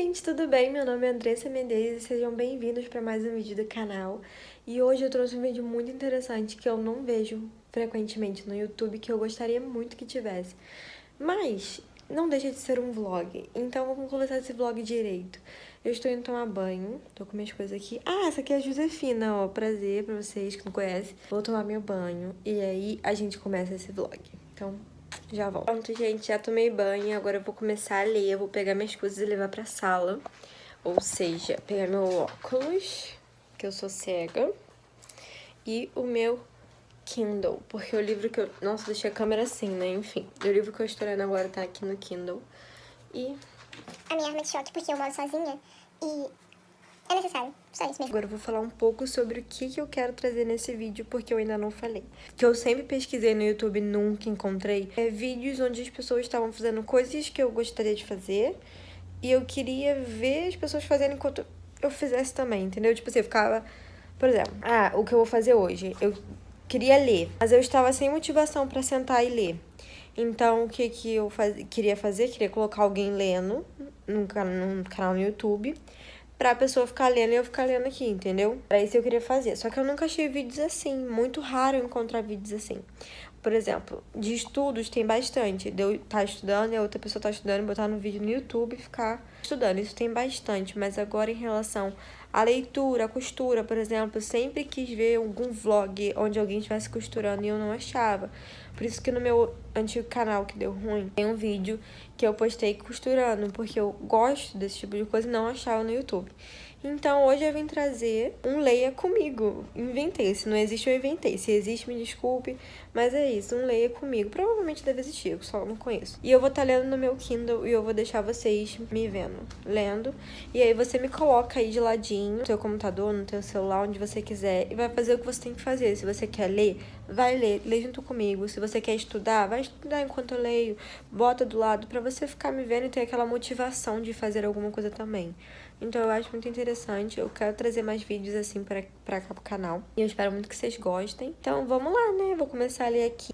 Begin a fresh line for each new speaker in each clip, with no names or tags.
gente, tudo bem? Meu nome é Andressa Mendes e sejam bem-vindos para mais um vídeo do canal. E hoje eu trouxe um vídeo muito interessante que eu não vejo frequentemente no YouTube, que eu gostaria muito que tivesse. Mas não deixa de ser um vlog, então vamos começar esse vlog direito. Eu estou indo tomar banho, tô com minhas coisas aqui. Ah, essa aqui é a Josefina, ó, prazer pra vocês que não conhecem. Vou tomar meu banho e aí a gente começa esse vlog. Então, já volto. Pronto, gente, já tomei banho, agora eu vou começar a ler. Eu vou pegar minhas coisas e levar pra sala. Ou seja, pegar meu óculos, que eu sou cega, e o meu Kindle, porque o livro que eu... Nossa, deixei a câmera assim, né? Enfim, o livro que eu estou lendo agora tá aqui no Kindle. E...
a minha arma de choque, porque eu moro sozinha e é necessário, só isso mesmo.
Agora eu vou falar um pouco sobre o que eu quero trazer nesse vídeo, porque eu ainda não falei. Que eu sempre pesquisei no YouTube e nunca encontrei. Vídeos onde as pessoas estavam fazendo coisas que eu gostaria de fazer e eu queria ver as pessoas fazendo enquanto eu fizesse também, entendeu? Tipo assim, eu ficava... Por exemplo, o que eu vou fazer hoje? Eu queria ler, mas eu estava sem motivação pra sentar e ler. Então, o que eu queria fazer? Queria colocar alguém lendo num canal no YouTube pra pessoa ficar lendo e eu ficar lendo aqui, entendeu? Era isso que eu queria fazer. Só que eu nunca achei vídeos assim. Muito raro eu encontrar vídeos assim. Por exemplo, de estudos tem bastante. De eu estar estudando e a outra pessoa tá estudando, botar no vídeo no YouTube e ficar estudando. Isso tem bastante. Mas agora em relação à leitura, à costura, por exemplo, eu sempre quis ver algum vlog onde alguém estivesse costurando e eu não achava. Por isso que no meu antigo canal que deu ruim, tem um vídeo que eu postei costurando, porque eu gosto desse tipo de coisa e não achava no YouTube. Então hoje eu vim trazer um Leia Comigo. Inventei, se não existe eu inventei. Se existe, me desculpe, mas é isso, um Leia Comigo. Provavelmente deve existir, eu só não conheço. E eu vou estar lendo no meu Kindle e eu vou deixar vocês me vendo, lendo. E aí você me coloca aí de ladinho, no seu computador, no seu celular, onde você quiser, e vai fazer o que você tem que fazer. Se você quer ler, vai ler, lê junto comigo. Se você quer estudar, vai estudar enquanto eu leio. Bota do lado pra você ficar me vendo e ter aquela motivação de fazer alguma coisa também. Então eu acho muito interessante, eu quero trazer mais vídeos assim pra cá pro canal. E eu espero muito que vocês gostem. Então vamos lá, né? Vou começar a ler aqui.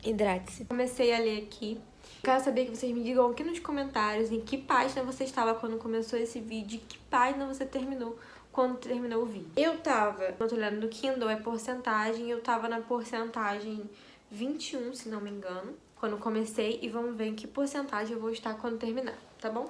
Hidrate-se. Comecei a ler aqui. Quero saber que vocês me digam aqui nos comentários em que página você estava quando começou esse vídeo e que página você terminou quando terminou o vídeo. Eu tô olhando no Kindle, é porcentagem, eu tava na porcentagem 21, se não me engano, quando comecei, e vamos ver em que porcentagem eu vou estar quando terminar, tá bom?